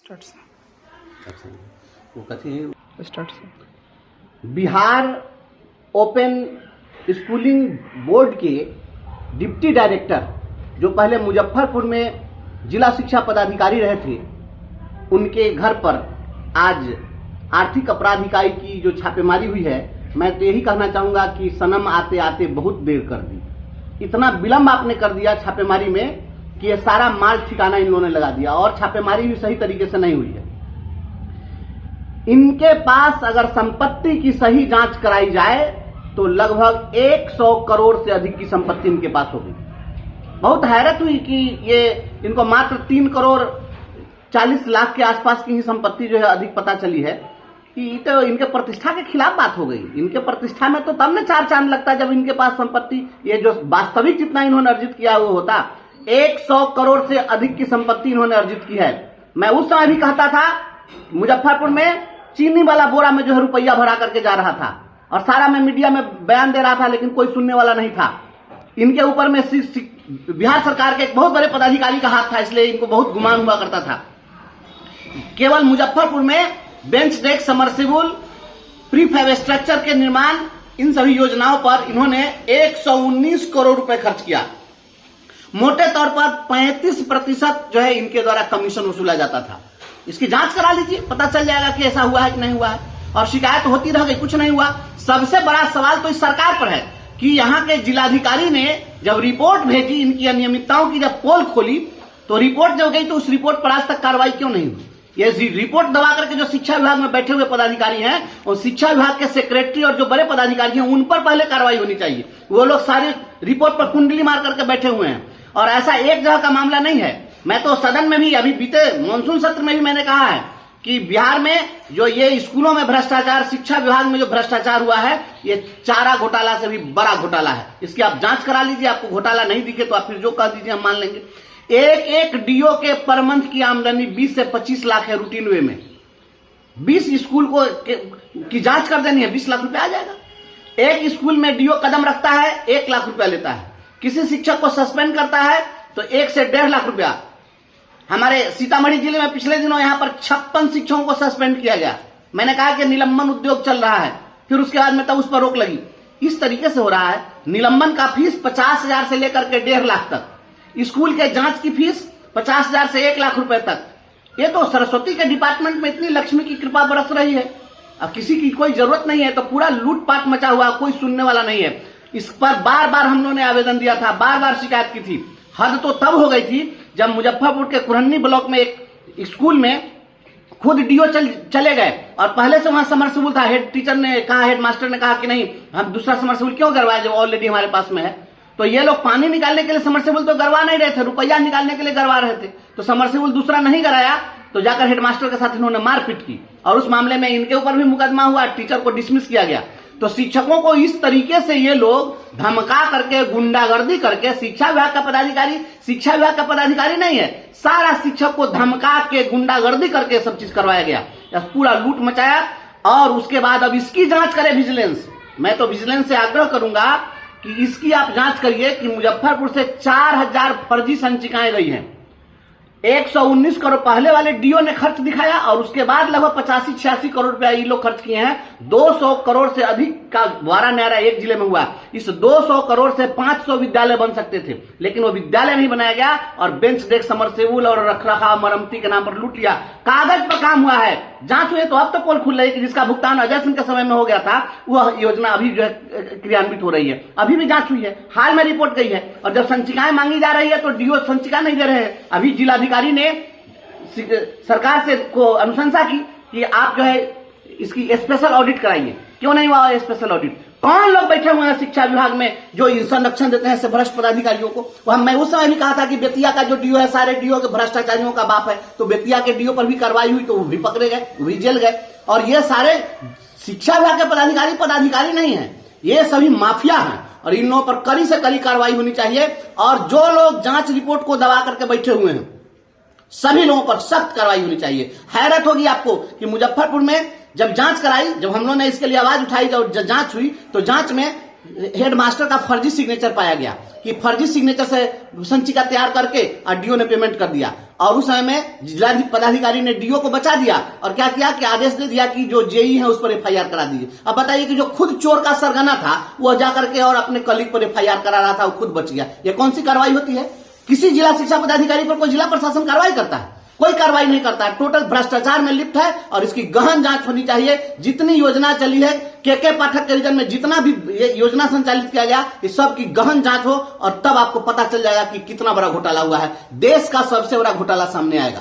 Start से अच्छा, वो कथी है? स्टार्ट से बिहार ओपन स्कूलिंग बोर्ड के डिप्टी डायरेक्टर जो पहले मुजफ्फरपुर में जिला शिक्षा पदाधिकारी रहे थे, उनके घर पर आज आर्थिक अपराध इकाई की जो छापेमारी हुई है, मैं तो यही कहना चाहूंगा कि सनम आते आते बहुत देर कर दी। इतना विलंब आपने कर दिया छापेमारी में कि ये सारा माल ठिकाना इन लोगों ने लगा दिया और छापेमारी भी सही तरीके से नहीं हुई है। इनके पास अगर संपत्ति की सही जांच कराई जाए तो लगभग 100 करोड़ से अधिक की संपत्ति इनके पास होगी। बहुत हैरत हुई कि ये इनको मात्र 3 करोड़ 40 लाख के आसपास की ही संपत्ति जो है अधिक पता चली है कि तो इनके प्रतिष्ठा के खिलाफ बात हो गई। इनके प्रतिष्ठा में तो तब न चार चांद लगता जब इनके पास संपत्ति ये जो वास्तविक जितना इन्होंने अर्जित किया वो होता। 100 करोड़ से अधिक की संपत्ति इन्होंने अर्जित की है। मैं उस समय भी कहता था मुजफ्फरपुर में चीनी वाला बोरा में जो है रुपया भरा करके जा रहा था और सारा मैं मीडिया में बयान दे रहा था, लेकिन कोई सुनने वाला नहीं था। इनके ऊपर में बिहार सरकार के एक बहुत बड़े पदाधिकारी का हाथ था, इसलिए इनको बहुत गुमान हुआ करता था। केवल मुजफ्फरपुर में bench deck, submersible, prefab structure के निर्माण, इन सभी योजनाओं पर इन्होंने 119 करोड़ रुपए खर्च किया। मोटे तौर पर 35% जो है इनके द्वारा कमीशन वसूला जाता था। इसकी जांच करा लीजिए, पता चल जाएगा कि ऐसा हुआ है कि नहीं हुआ है। और शिकायत होती रह गई, कुछ नहीं हुआ। सबसे बड़ा सवाल तो इस सरकार पर है कि यहाँ के जिलाधिकारी ने जब रिपोर्ट भेजी, इनकी अनियमितताओं की जब पोल खोली तो रिपोर्ट जब गई तो उस रिपोर्ट पर आज तक कार्रवाई क्यों नहीं हुई? ये रिपोर्ट दबा करके जो शिक्षा विभाग में बैठे हुए पदाधिकारी हैं और शिक्षा विभाग के सेक्रेटरी और जो बड़े पदाधिकारी हैं उन पर पहले कार्रवाई होनी चाहिए। वो लोग सारी रिपोर्ट पर कुंडली मार करके बैठे हुए हैं और ऐसा एक जगह का मामला नहीं है। मैं तो सदन में भी अभी बीते मानसून सत्र में भी मैंने कहा है कि बिहार में जो ये स्कूलों में भ्रष्टाचार, शिक्षा विभाग में जो भ्रष्टाचार हुआ है, ये चारा घोटाला से भी बड़ा घोटाला है। इसकी आप जांच करा लीजिए। आपको घोटाला नहीं दिखे तो आप फिर जो कह दीजिए हम मान लेंगे। एक डीओ के पर मंथ की आमदनी 20 से 25 लाख है। रूटीन वे में 20 स्कूल को की जांच कर देनी है, 20 लाख रुपया आ जाएगा। एक स्कूल में डीओ कदम रखता है, 1 लाख रुपया लेता है। किसी शिक्षक को सस्पेंड करता है तो 1 से 1.5 लाख रुपया। हमारे सीतामढ़ी जिले में पिछले दिनों यहां पर 56 शिक्षकों को सस्पेंड किया गया। मैंने कहा कि निलंबन उद्योग चल रहा है, फिर उसके बाद में तब उस पर रोक लगी। इस तरीके से हो रहा है। निलंबन का फीस 50,000 से लेकर के 1.5 लाख तक। स्कूल के जांच की फीस 50,000 से 1 लाख रुपए तक। ये तो सरस्वती के डिपार्टमेंट में इतनी लक्ष्मी की कृपा बरस रही है, अब किसी की कोई जरूरत नहीं है, तो पूरा लूटपाट मचा हुआ, कोई सुनने वाला नहीं है। इस पर बार बार हम लोगों ने आवेदन दिया था, बार बार शिकायत की थी। हद तो तब हो गई थी जब मुजफ्फरपुर के कुरहनी ब्लॉक में एक स्कूल में खुद डीओ चले गए और पहले से वहां समरसिबल था। हेड टीचर ने कहा, हेड मास्टर ने कहा कि नहीं, हम दूसरा समरसिबल क्यों करवाए जब ऑलरेडी हमारे पास में है। तो ये लोग पानी निकालने के लिए समरसिबल तो गरवा नहीं रहे थे, रुपया निकालने के लिए गरवा रहे थे। तो समरसिबल दूसरा नहीं कराया तो जाकर हेडमास्टर के साथ इन्होंने मारपीट की और उस मामले में इनके ऊपर भी मुकदमा हुआ, टीचर को डिसमिस किया गया। तो शिक्षकों को इस तरीके से ये लोग धमका करके, गुंडागर्दी करके, शिक्षा विभाग का पदाधिकारी नहीं है, सारा शिक्षक को धमका के, गुंडागर्दी करके सब चीज करवाया गया, पूरा लूट मचाया। और उसके बाद अब इसकी जांच करे विजिलेंस। मैं तो विजिलेंस से आग्रह करूंगा कि इसकी आप जांच करिए कि मुजफ्फरपुर से 4000 फर्जी संचिकाएं गई हैं। 119 करोड़ पहले वाले डीओ ने खर्च दिखाया और उसके बाद लगभग 85-86 करोड़ रुपया ये लोग खर्च किए हैं। 200 करोड़ से अधिक का वारा न्यारा एक जिले में हुआ। इस 200 करोड़ से 500 विद्यालय बन सकते थे, लेकिन वो विद्यालय नहीं बनाया गया और बेंच डेक, समरसेबुल और रखरखाव, मरम्मती के नाम पर लूट लिया। कागज पर काम हुआ है, जांच हुई तो अब तो पोल खुल रही है कि जिसका भुगतान अजय सिंह के समय में हो गया था वह योजना अभी जो है क्रियान्वित हो रही है। अभी भी जांच हुई है, हाल में रिपोर्ट गई है। और जब संचिकाएं मांगी जा रही है तो डीओ संचिका नहीं दे रहे हैं। अभी जिलाधिकारी ने सरकार से को अनुशंसा की कि आप जो है इसकी स्पेशल ऑडिट कराइए। क्यों नहीं हुआ स्पेशल ऑडिट? कौन लोग बैठे हुए हैं शिक्षा विभाग में जो संरक्षण देते हैं भ्रष्ट पदाधिकारियों को? वह मैं उस समय भी कहा था कि बेतिया का जो डीओ है सारे डीओ के भ्रष्टाचारियों का बाप है। तो बेतिया के डीओ पर भी कार्रवाई हुई तो वो भी पकड़े गए, वो भी जेल गए। और ये सारे शिक्षा विभाग के पदाधिकारी नहीं है, ये सभी माफिया हैं और इन लोगों पर कड़ी से कड़ी कार्रवाई होनी चाहिए। और जो लोग जांच रिपोर्ट को दबा करके बैठे हुए हैं सभी लोगों पर सख्त कार्रवाई होनी चाहिए। हैरत होगी आपको कि मुजफ्फरपुर में जब जांच कराई, जब हम लोगों ने इसके लिए आवाज उठाई, जब जांच हुई तो जांच में हेडमास्टर का फर्जी सिग्नेचर पाया गया कि फर्जी सिग्नेचर से संचिका तैयार करके और डीओ ने पेमेंट कर दिया। और उस समय में जिला पदाधिकारी ने डीओ को बचा दिया और क्या किया कि आदेश दे दिया कि जो जेई है उस पर एफआईआर करा दीजिए। अब बताइए कि जो खुद चोर का सरगना था वो जाकर के और अपने कलीग पर एफआईआर करा रहा था, वो खुद बच गया। ये कौन सी कार्रवाई होती है? किसी जिला शिक्षा पदाधिकारी पर कोई जिला प्रशासन कार्रवाई करता है? कोई कार्रवाई नहीं करता है। टोटल भ्रष्टाचार में लिप्त है और इसकी गहन जांच होनी चाहिए। जितनी योजना चली है, के पाठक के रीजन में जितना भी योजना संचालित किया गया, इस सब की गहन जांच हो और तब आपको पता चल जाएगा कि कितना बड़ा घोटाला हुआ है। देश का सबसे बड़ा घोटाला सामने आएगा।